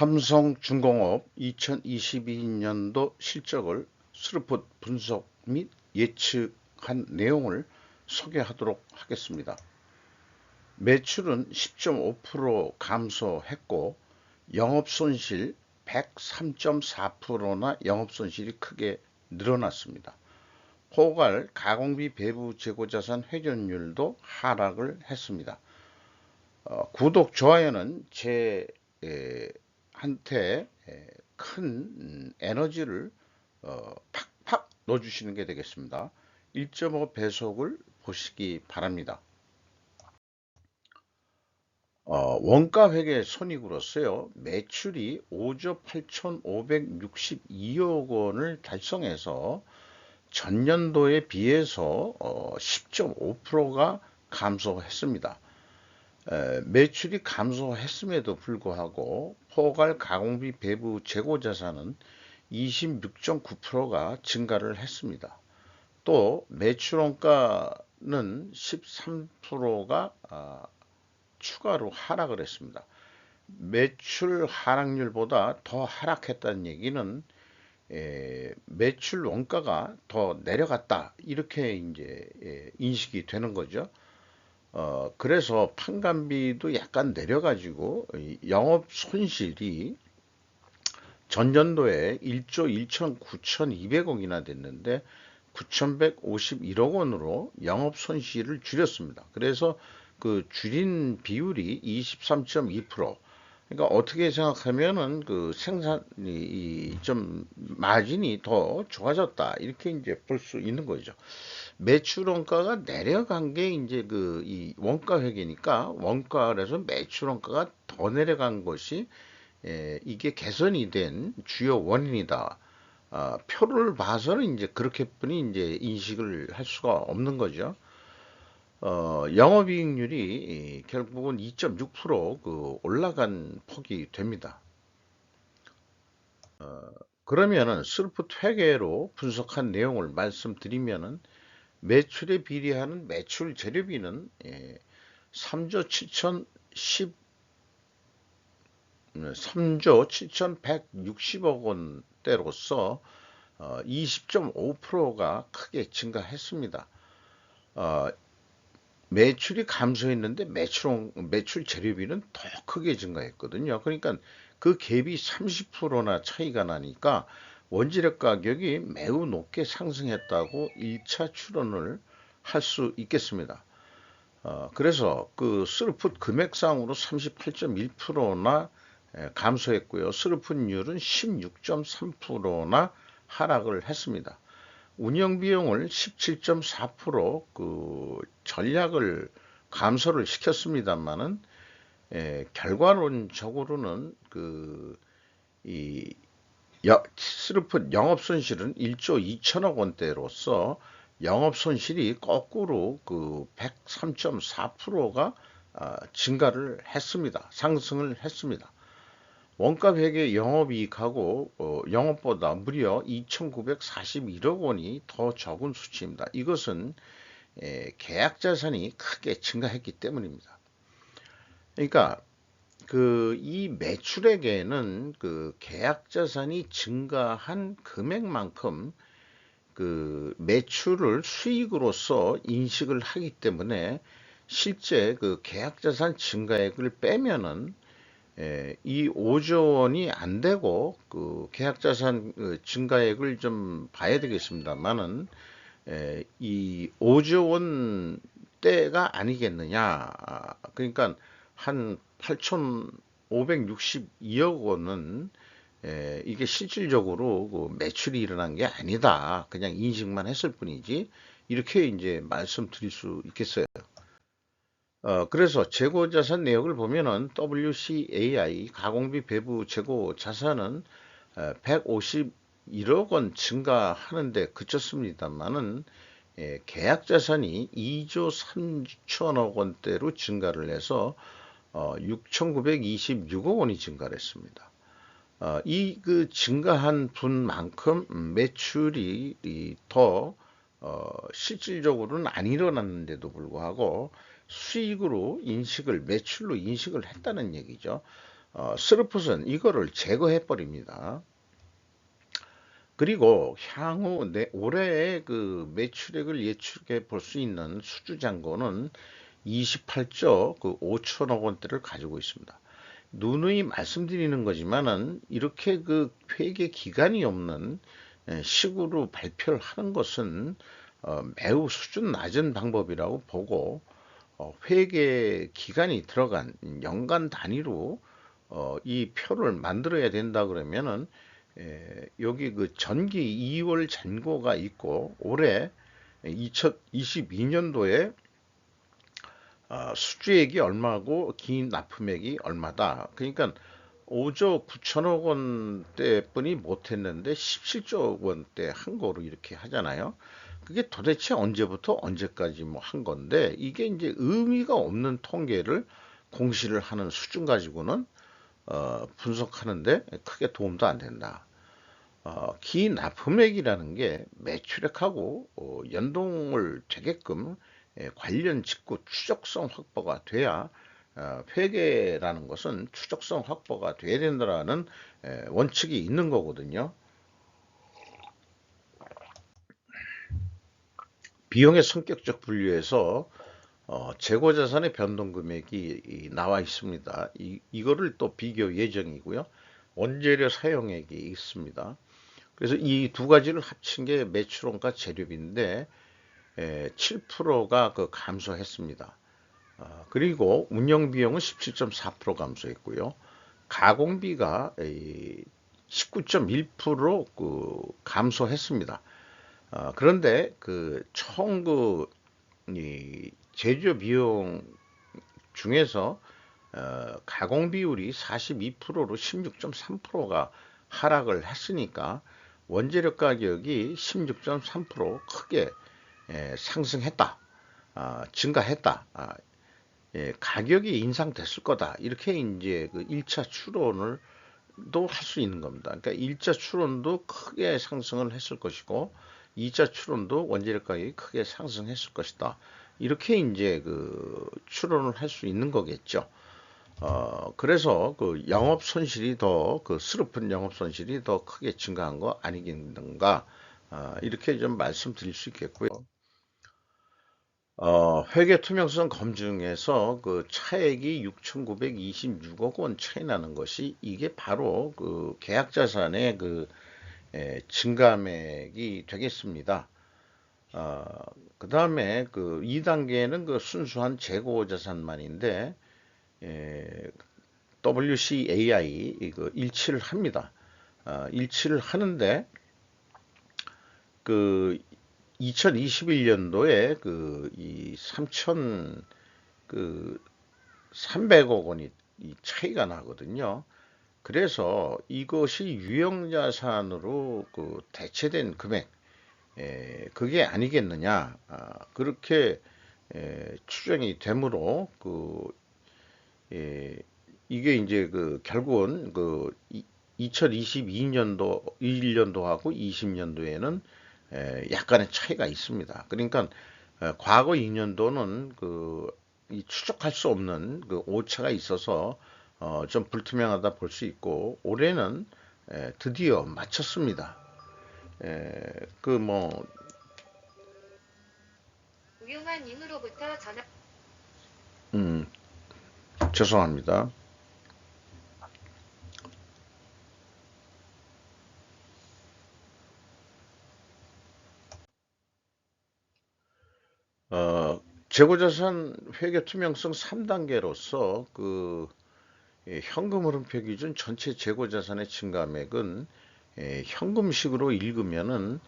삼성중공업 2022년도 실적을 스르폿 분석 및 예측한 내용을 소개하도록 하겠습니다. 매출은 10.5% 감소했고 영업손실 103.4%나 영업손실이 크게 늘어났습니다. 포괄 가공비 배부 재고자산 회전율도 하락을 했습니다. 구독, 좋아요는 제 한테 큰 에너지를 팍팍 넣어주시는 게 되겠습니다. 1.5 배속을 보시기 바랍니다. 원가 회계 손익으로서요, 매출이 5조 8,562억 원을 달성해서 전년도에 비해서 10.5%가 감소했습니다. 매출이 감소했음에도 불구하고 포괄 가공비 배부 재고 자산은 26.9%가 증가를 했습니다. 또 매출 원가는 13%가 추가로 하락을 했습니다. 매출 하락률보다 더 하락했다는 얘기는 매출 원가가 더 내려갔다, 이렇게 이제 인식이 되는 거죠. 그래서 판관비도 약간 내려가지고 영업 손실이 전년도에 1조 1,9,200억이나 됐는데 9,151억 원으로 영업 손실을 줄였습니다. 그래서 그 줄인 비율이 23.2%. 그러니까 어떻게 생각하면은 그 생산이 좀 마진이 더 좋아졌다, 이렇게 이제 볼 수 있는 거죠. 매출 원가가 내려간 게 이제 그 이 원가 회계니까 원가에서 매출 원가가 더 내려간 것이 이게 개선이 된 주요 원인이다. 표를 봐서는 이제 그렇게뿐이 이제 인식을 할 수가 없는 거죠. 영업이익률이 결국은 2.6% 올라간 폭이 됩니다. 그러면은 스르폿 회계로 분석한 내용을 말씀드리면은 매출에 비례하는 매출 재료비는 3조 7,160억 원대로서 20.5%가 크게 증가했습니다. 매출이 감소했는데 매출 재료비는 더 크게 증가했거든요. 그러니까 그 갭이 30%나 차이가 나니까 원재료 가격이 매우 높게 상승했다고 1차 추론을 할 수 있겠습니다. 그래서 그 스르폿 금액상으로 38.1%나 감소했고요. 스르폿율은 16.3%나 하락을 했습니다. 운영비용을 17.4% 전략을 감소를 시켰습니다만은 결과론적으로는 스르폿 영업손실은 1조 2천억 원대로서 영업손실이 거꾸로 103.4%가 증가를 했습니다. 상승을 했습니다. 원가 회계 영업이익하고 영업보다 무려 2,941억 원이 더 적은 수치입니다. 이것은 계약 자산이 크게 증가했기 때문입니다. 그러니까 이 매출액에는 계약 자산이 증가한 금액만큼 매출을 수익으로서 인식을 하기 때문에 실제 계약 자산 증가액을 빼면은 이 5조 원이 안 되고 계약 자산 증가액을 좀 봐야 되겠습니다만은 이 5조 원대가 아니겠느냐. 그러니까 한 8,562억 원은 이게 실질적으로 매출이 일어난 게 아니다, 그냥 인식만 했을 뿐이지, 이렇게 이제 말씀드릴 수 있겠어요. 그래서 재고 자산 내역을 보면은 WCAI 가공비 배부 재고 자산은 151억 원 증가하는데 그쳤습니다만은 계약 자산이 2조 3천억 원대로 증가를 해서 6,926억 원이 증가를 했습니다. 이 증가한 분만큼 매출이 더 실질적으로는 안 일어났는데도 불구하고 수익으로 매출로 인식을 했다는 얘기죠. 스르폿은 이거를 제거해 버립니다. 그리고 향후 올해의 그 매출액을 예측해 볼 수 있는 수주잔고는 28조 5천억 원대를 가지고 있습니다. 누누이 말씀드리는 거지만은 이렇게 그 회계 기간이 없는 식으로 발표를 하는 것은 매우 수준 낮은 방법이라고 보고, 회계 기간이 들어간 연간 단위로 이 표를 만들어야 된다 그러면은 여기 그 전기 2월 잔고가 있고 올해 2022년도에 수주액이 얼마고 긴 납품액이 얼마다. 그러니까 5조 9천억 원대뿐이 못했는데 17조 원대 한 거로 이렇게 하잖아요. 그게 도대체 언제부터 언제까지 뭐 한 건데, 이게 이제 의미가 없는 통계를 공시를 하는 수준 가지고는 분석하는데 크게 도움도 안 된다. 기납품액이라는 게 매출액하고 연동을 되게끔 관련 직구 추적성 확보가 돼야, 회계라는 것은 추적성 확보가 돼야 된다라는 원칙이 있는 거거든요. 비용의 성격적 분류에서 재고자산의 변동 금액이 나와 있습니다. 이거를 또 비교 예정이고요. 원재료 사용액이 있습니다. 그래서 이 두 가지를 합친 게 매출원가 재료비인데 7%가 그 감소했습니다. 그리고 운영비용은 17.4% 감소했고요. 가공비가 19.1% 감소했습니다. 그런데 그 총 이 제조 비용 중에서 가공 비율이 42%로 16.3%가 하락을 했으니까 원재료 가격이 16.3% 크게 상승했다, 증가했다, 가격이 인상됐을 거다. 이렇게 이제 그 1차 추론을 도 할 수 있는 겁니다. 그러니까 1차 추론도 크게 상승을 했을 것이고 2차 추론도 원재료 가격이 크게 상승했을 것이다. 이렇게 이제 그 추론을 할 수 있는 거겠죠. 그래서 그 영업 손실이 더, 그 슬픈 영업 손실이 더 크게 증가한 거 아니겠는가, 이렇게 좀 말씀드릴 수 있겠고요. 회계 투명성 검증에서 그 차액이 6,926억 원 차이 나는 것이, 이게 바로 그 계약 자산의 그 증감액이 되겠습니다. 그 다음에 그 2단계는 그 순수한 재고 자산만인데 WCAI 그 일치를 합니다. 일치를 하는데 그 2021년도에 그이 3천 그 300억 원이 이 차이가 나거든요. 그래서 이것이 유형자산으로 그 대체된 금액, 그게 아니겠느냐, 그렇게 추정이 되므로 그 이게 이제 그 결국은 그 2022년도 1년도하고 20년도에는 약간의 차이가 있습니다. 그러니까 과거 2년도는 이 추적할 수 없는 그 오차가 있어서 좀 불투명하다 볼 수 있고, 올해는 드디어 마쳤습니다. 그뭐 우용환님으로부터 전화. 음, 죄송합니다. 재고자산 회계 투명성 3단계로서 그 현금 흐름표 기준 전체 재고자산의 증감액은 현금식으로 읽으면은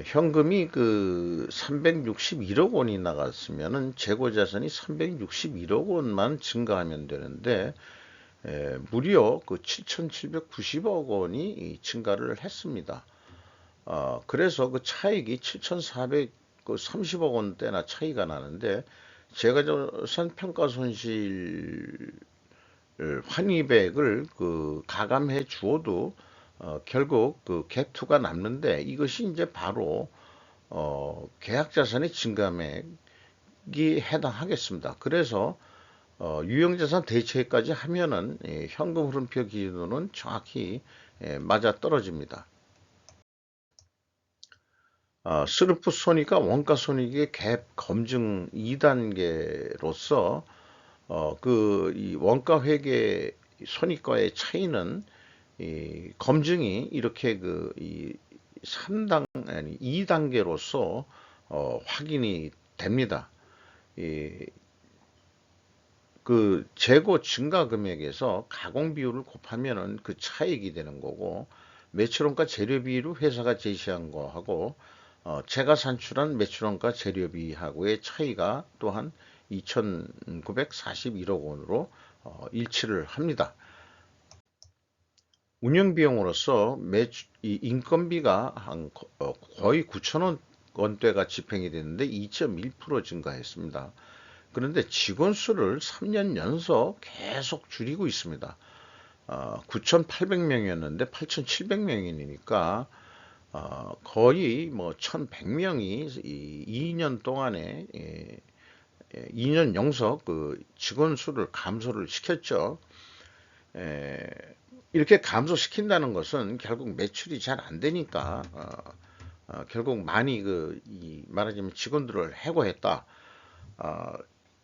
현금이 그 361억 원이 나갔으면은 재고자산이 361억 원만 증가하면 되는데 무려 그 7,790억 원이 증가를 했습니다. 그래서 그 차익이 7,430억 원대나 차이가 나는데, 재가자산 평가 손실 환입액을 그 가감해 주어도 결국 그 갭투가 남는데, 이것이 이제 바로 계약자산의 증감액이 해당하겠습니다. 그래서 유형자산 대체까지 하면은 현금 흐름표 기준으로는 정확히 맞아 떨어집니다. 스루프 손익과 원가 손익의 갭 검증 2단계로서 이 원가 회계 손익과의 차이는 이 검증이 이렇게 이 3단 아니 2단계로서 확인이 됩니다. 이 재고 증가 금액에서 가공 비율을 곱하면은 그 차익이 되는 거고, 매출원가 재료비로 회사가 제시한 거하고 제가 산출한 매출원가 재료비하고의 차이가 또한 2,941억 원으로 일치를 합니다. 운영비용으로서 이 인건비가 거의 9천원 원대가 집행이 됐는데 2.1% 증가했습니다. 그런데 직원 수를 3년 연속 계속 줄이고 있습니다. 9,800명이었는데 8,700명이니까 거의 뭐 1,100명이 2년 동안에 2년 연속 그 직원 수를 감소를 시켰죠. 이렇게 감소시킨다는 것은 결국 매출이 잘 안 되니까 결국 많이 말하자면 직원들을 해고했다.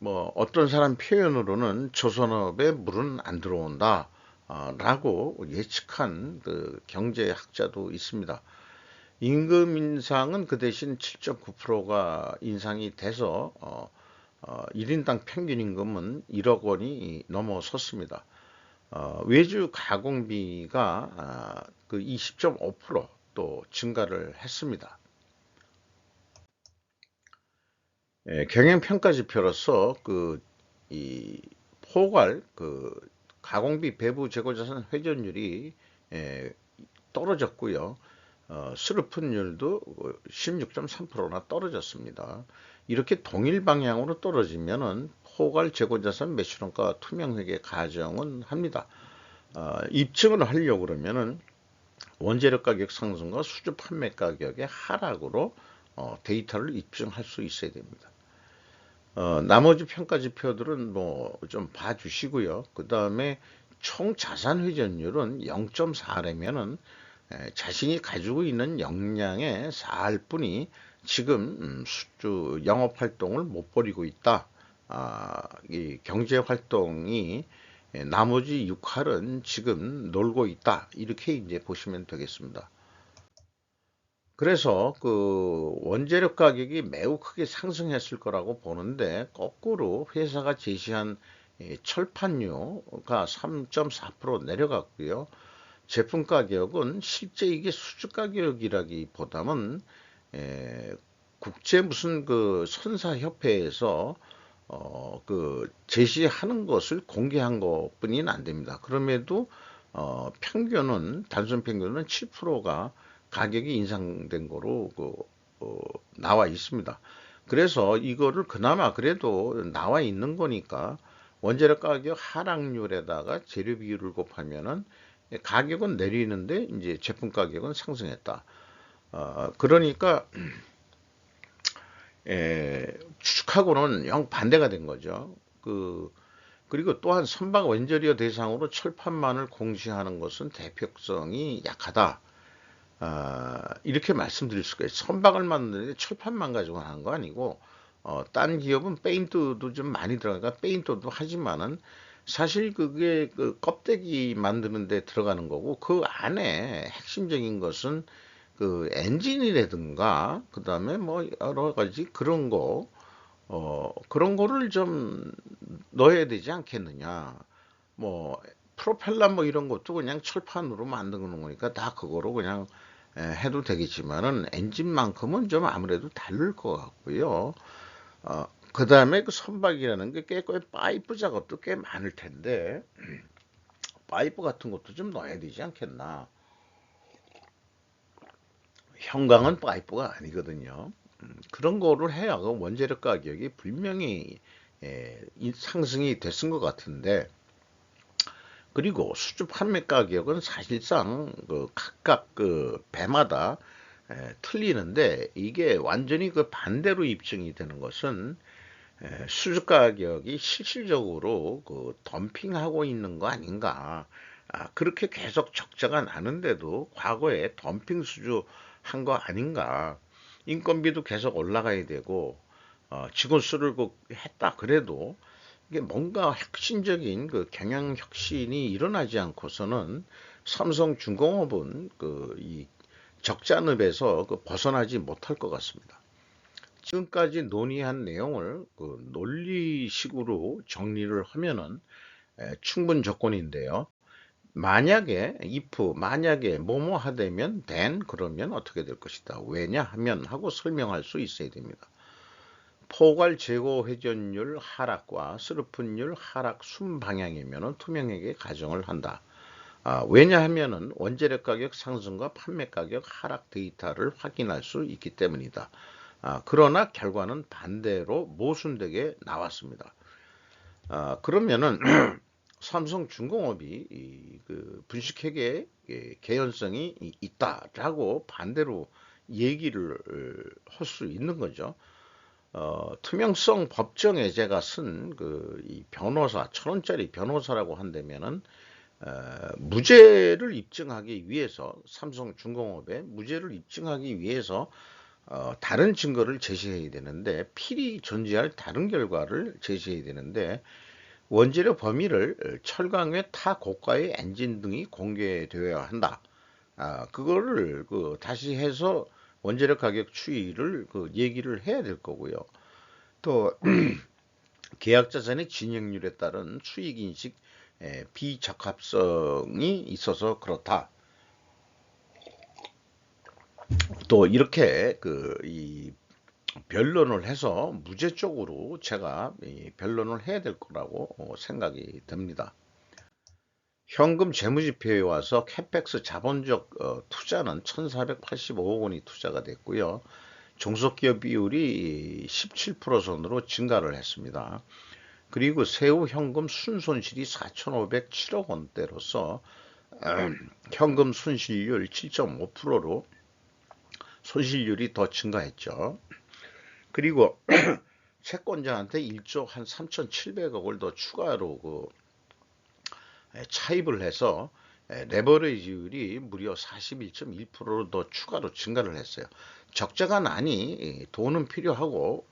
뭐 어떤 사람 표현으로는 조선업에 물은 안 들어온다 라고 예측한 그 경제학자도 있습니다. 임금 인상은 그 대신 7.9%가 인상이 돼서 1인당 평균 임금은 1억 원이 넘어섰습니다. 외주 가공비가 그 20.5% 증가를 했습니다. 경영평가지표로서 이 포괄 가공비 배부 재고자산 회전율이 떨어졌고요. 수르푼율도 16.3%나 떨어졌습니다. 이렇게 동일 방향으로 떨어지면은 포괄 재고자산 매출원가 투명회계 가정은 합니다. 입증을 하려고 그러면은 원재료 가격 상승과 수주 판매 가격의 하락으로 데이터를 입증할 수 있어야 됩니다. 나머지 평가 지표들은 뭐 좀 봐주시고요. 그 다음에 총 자산 회전율은 0.4라면은 자신이 가지고 있는 역량의 4할 뿐이 지금 수주 영업 활동을 못 벌이고 있다. 이 경제 활동이 나머지 6할은 지금 놀고 있다. 이렇게 이제 보시면 되겠습니다. 그래서 원재료 가격이 매우 크게 상승했을 거라고 보는데 거꾸로 회사가 제시한 철판유가 3.4% 내려갔고요. 제품 가격은 실제 이게 수주 가격이라기보다는 국제 무슨 선사협회에서 제시하는 것을 공개한 것뿐이는 안 됩니다. 그럼에도 단순 평균은 7%가 가격이 인상된 거로 나와 있습니다. 그래서 이거를 그나마 그래도 나와 있는 거니까 원재료 가격 하락률에다가 재료 비율을 곱하면은 가격은 내리는데 이제 제품 가격은 상승했다. 그러니까 추측하고는 영 반대가 된 거죠. 그리고 또한 선박 원재료 대상으로 철판만을 공시하는 것은 대표성이 약하다. 이렇게 말씀드릴 수가 있어요. 선박을 만드는데 철판만 가지고 하는 거 아니고 딴 기업은 페인트도 좀 많이 들어가니까 페인트도 하지만은 사실 그게 껍데기 만드는 데 들어가는 거고, 그 안에 핵심적인 것은 엔진이라든가 그 다음에 뭐 여러 가지 그런 거를 좀 넣어야 되지 않겠느냐. 뭐 프로펠러 뭐 이런 것도 그냥 철판으로 만드는 거니까 다 그거로 그냥 해도 되겠지만은 엔진만큼은 좀 아무래도 다를 것 같고요. 그 다음에 선박이라는 게 꽤 파이프 작업도 꽤 많을 텐데 파이프 같은 것도 좀 넣어야 되지 않겠나. 형광은 파이프가 아니거든요. 그런 거를 해야 원재료 가격이 분명히 상승이 됐은 것 같은데, 그리고 수주 판매 가격은 사실상 각각 배마다 틀리는데, 이게 완전히 반대로 입증이 되는 것은 수주 가격이 실질적으로 그 덤핑하고 있는 거 아닌가. 그렇게 계속 적자가 나는데도 과거에 덤핑 수주 한 거 아닌가. 인건비도 계속 올라가야 되고, 직원 수를 그 했다 그래도 이게 뭔가 혁신적인 그 경영 혁신이 일어나지 않고서는 삼성중공업은 그 이 적자늪에서 그 벗어나지 못할 것 같습니다. 지금까지 논의한 내용을 그 논리식으로 정리를 하면은 충분 조건인데요. 만약에 if 만약에 뭐뭐 하되면 then 그러면 어떻게 될 것이다. 왜냐하면 하고 설명할 수 있어야 됩니다. 포괄 재고 회전율 하락과 스르픈율 하락 순방향이면 투명하게 가정을 한다. 왜냐하면은 원재료 가격 상승과 판매 가격 하락 데이터를 확인할 수 있기 때문이다. 그러나 결과는 반대로 모순되게 나왔습니다. 그러면은 삼성중공업이 그 분식회계 개연성이 있다라고 반대로 얘기를 할 수 있는 거죠. 투명성 법정에 제가 쓴 그 이 변호사 1,000원짜리 변호사라고 한다면은 무죄를 입증하기 위해서 삼성중공업의 무죄를 입증하기 위해서 다른 증거를 제시해야 되는데 필히 존재할 다른 결과를 제시해야 되는데 원재료 범위를 철강 외 타 고가의 엔진 등이 공개되어야 한다. 그거를 그 다시 해서 원재료 가격 추이를 그 얘기를 해야 될 거고요. 또 계약자산의 진행률에 따른 수익 인식 비적합성이 있어서 그렇다. 또 이렇게 그 이 변론을 해서 무죄 쪽으로 제가 변론을 해야 될 거라고 생각이 듭니다. 현금 재무지표에 와서 캐펙스 자본적 투자는 1,485억 원이 투자가 됐고요. 종속기업 비율이 17% 선으로 증가를 했습니다. 그리고 세후 현금 순손실이 4,507억 원대로서 현금 손실률 7.5%로 손실률이 더 증가했죠. 그리고 채권자한테 1조 한 3,700억을 더 추가로 그 차입을 해서 레버리지율이 무려 41.1%로 더 추가로 증가를 했어요. 적자가 나니 돈은 필요하고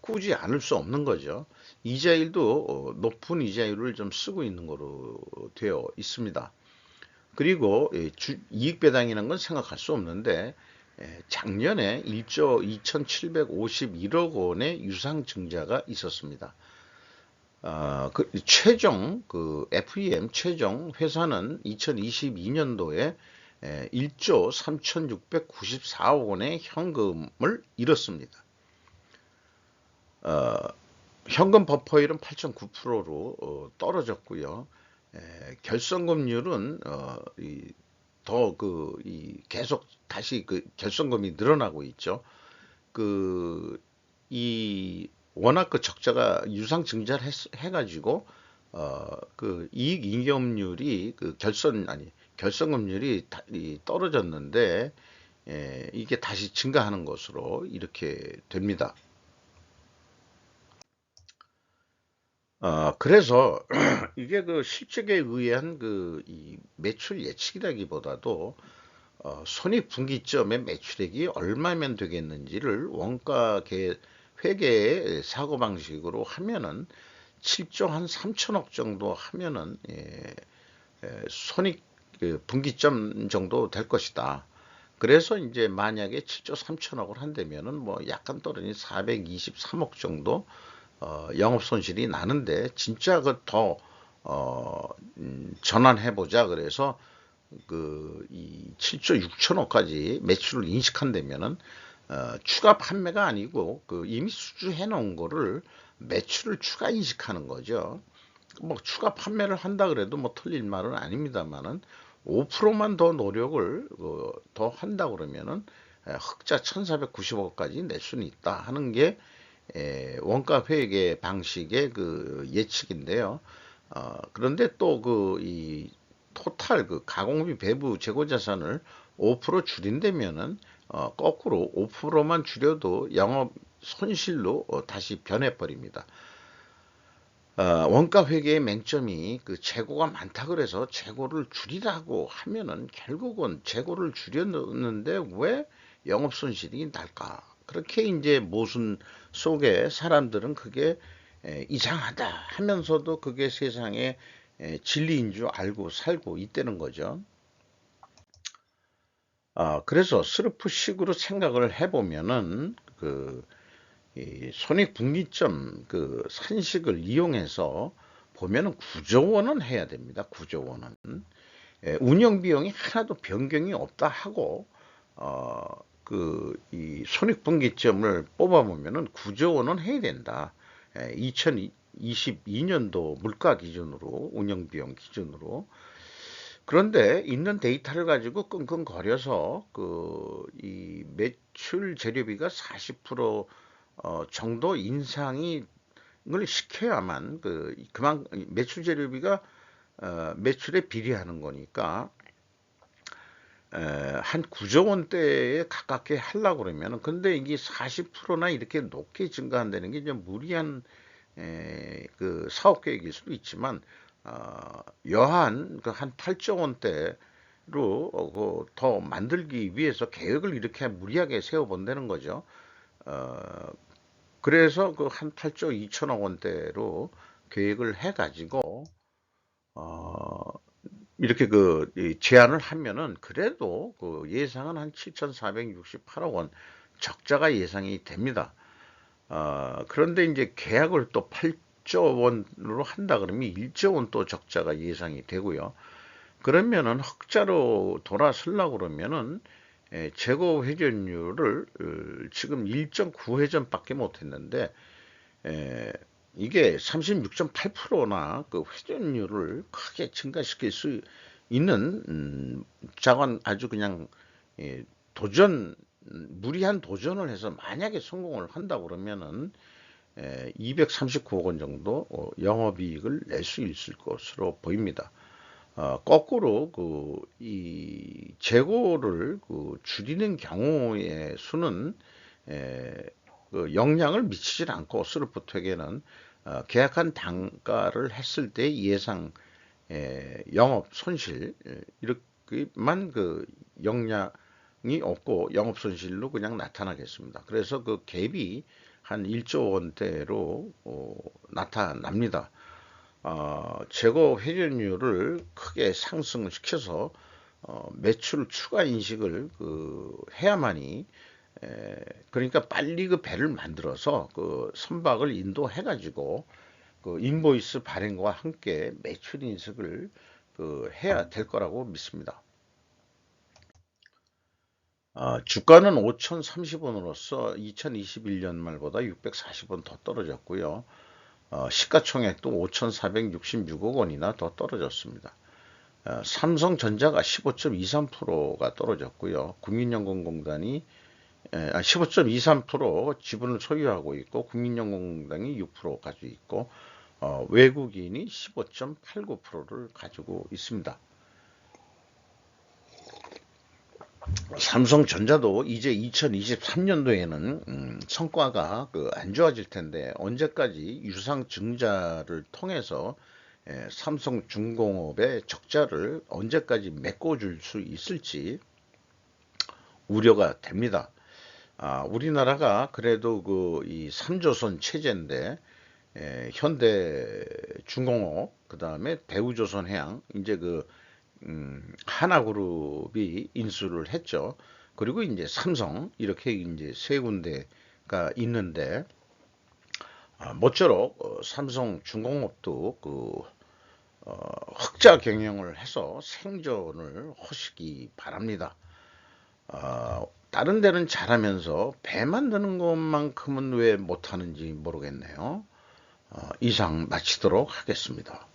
꾸지 않을 수 없는 거죠. 이자율도 높은 이자율을 좀 쓰고 있는 거로 되어 있습니다. 그리고 이익 배당이라는 건 생각할 수 없는데 작년에 1조 2,751억 원의 유상증자가 있었습니다. 그 최종 그 FEM 최종 회사는 2022년도에 1조 3,694억 원의 현금을 잃었습니다. 현금 버퍼율은 8.9%로 떨어졌고요. 결성금률은 더 계속 다시 그 결성금이 늘어나고 있죠. 워낙 그 적자가 유상증자를 해가지고 그 이익 잉여금률이 결성금률이 떨어졌는데 이게 다시 증가하는 것으로 이렇게 됩니다. 그래서 이게 그 실적에 의한 이 매출 예측이라기보다도 손익분기점의 매출액이 얼마면 되겠는지를 원가 회계의 사고방식으로 하면은 7조 한 3천억 정도 하면은 손익 분기점 정도 될 것이다. 그래서 이제 만약에 7조 3천억을 한다면은 뭐 약간 떨어진 423억 정도 영업 손실이 나는데 진짜 그 더 전환해 보자 그래서 이 7조 6천억까지 매출을 인식한다면은 추가 판매가 아니고 이미 수주해 놓은 거를 매출을 추가 인식하는 거죠. 뭐 추가 판매를 한다 그래도 뭐 틀릴 말은 아닙니다만은 5%만 더 노력을 더 한다 그러면은 흑자 1,490억까지 낼 수는 있다 하는 게 원가 회계 방식의 그 예측인데요. 그런데 또 이 토탈 그 가공비 배부 재고 자산을 5% 줄인다면은 거꾸로 5%만 줄여도 영업 손실로 다시 변해버립니다. 원가 회계의 맹점이 그 재고가 많다 그래서 재고를 줄이라고 하면은 결국은 재고를 줄였는데 왜 영업 손실이 날까? 그렇게 이제 모순 속에 사람들은 그게 이상하다 하면서도 그게 세상의 진리인 줄 알고 살고 있다는 거죠. 그래서 스르프식으로 생각을 해보면은 이 손익분기점 그 산식을 이용해서 보면은 9조 원은 해야 됩니다. 9조 원은 운영 비용이 하나도 변경이 없다 하고 이 손익분기점을 뽑아보면은 9조 원은 해야 된다. 2022년도 물가 기준으로 운영 비용 기준으로. 그런데 있는 데이터를 가지고 끙끙거려서 이 매출 재료비가 40% 정도 인상을 시켜야만 그만 매출 재료비가 매출에 비례하는 거니까 한 9조 원대에 가깝게 하려고 그러면은 근데 이게 40%나 이렇게 높게 증가한다는 게 좀 무리한 그 사업 계획일 수도 있지만 여한 한 8조 원대로 더 만들기 위해서 계획을 이렇게 무리하게 세워본다는 거죠. 그래서 그 한 8조 2천억 원대로 계획을 해가지고 이렇게 이 제안을 하면은 그래도 그 예상은 한 7,468억 원 적자가 예상이 됩니다. 그런데 이제 계약을 또 8조 원으로 한다 그러면 1조 원 또 적자가 예상이 되고요. 그러면은 흑자로 돌아서려고 그러면은 재고 회전율을 지금 1.9회전밖에 못했는데 이게 36.8%나 그 회전율을 크게 증가시킬 수 있는 자관 아주 그냥 무리한 도전을 해서 만약에 성공을 한다 그러면은 239억 원 정도 영업이익을 낼 수 있을 것으로 보입니다. 거꾸로 이 재고를 줄이는 경우의 수는 영향을 미치질 않고 스루프트에게는 계약한 단가를 했을 때 예상 영업 손실 이렇게만 영향이 없고 영업 손실로 그냥 나타나겠습니다. 그래서 그 갭이 한 1조 원대로 나타납니다. 재고 회전율을 크게 상승을 시켜서 매출 추가 인식을 해야만이 그러니까 빨리 그 배를 만들어서 선박을 인도해 가지고 인보이스 발행과 함께 매출 인식을 해야 될 거라고 믿습니다. 주가는 5,030원으로서 2021년 말보다 640원 더 떨어졌고요. 시가총액도 5,466억 원이나 더 떨어졌습니다. 삼성전자가 15.23%가 떨어졌고요. 국민연금공단이 15.23% 지분을 소유하고 있고 국민연금공단이 6% 가지고 있고 외국인이 15.89%를 가지고 있습니다. 삼성전자도 이제 2023년도에는 성과가 안 좋아질 텐데 언제까지 유상증자를 통해서 삼성중공업의 적자를 언제까지 메꿔줄 수 있을지 우려가 됩니다. 우리나라가 그래도 이 3조선 체제인데 현대중공업 그다음에 대우조선해양 이제 하나그룹이 인수를 했죠. 그리고 이제 삼성 이렇게 이제 세 군데가 있는데 모쪼록 삼성중공업도 흑자 경영을 해서 생존을 하시기 바랍니다. 다른 데는 잘하면서 배 만드는 것만큼은 왜 못하는지 모르겠네요. 이상 마치도록 하겠습니다.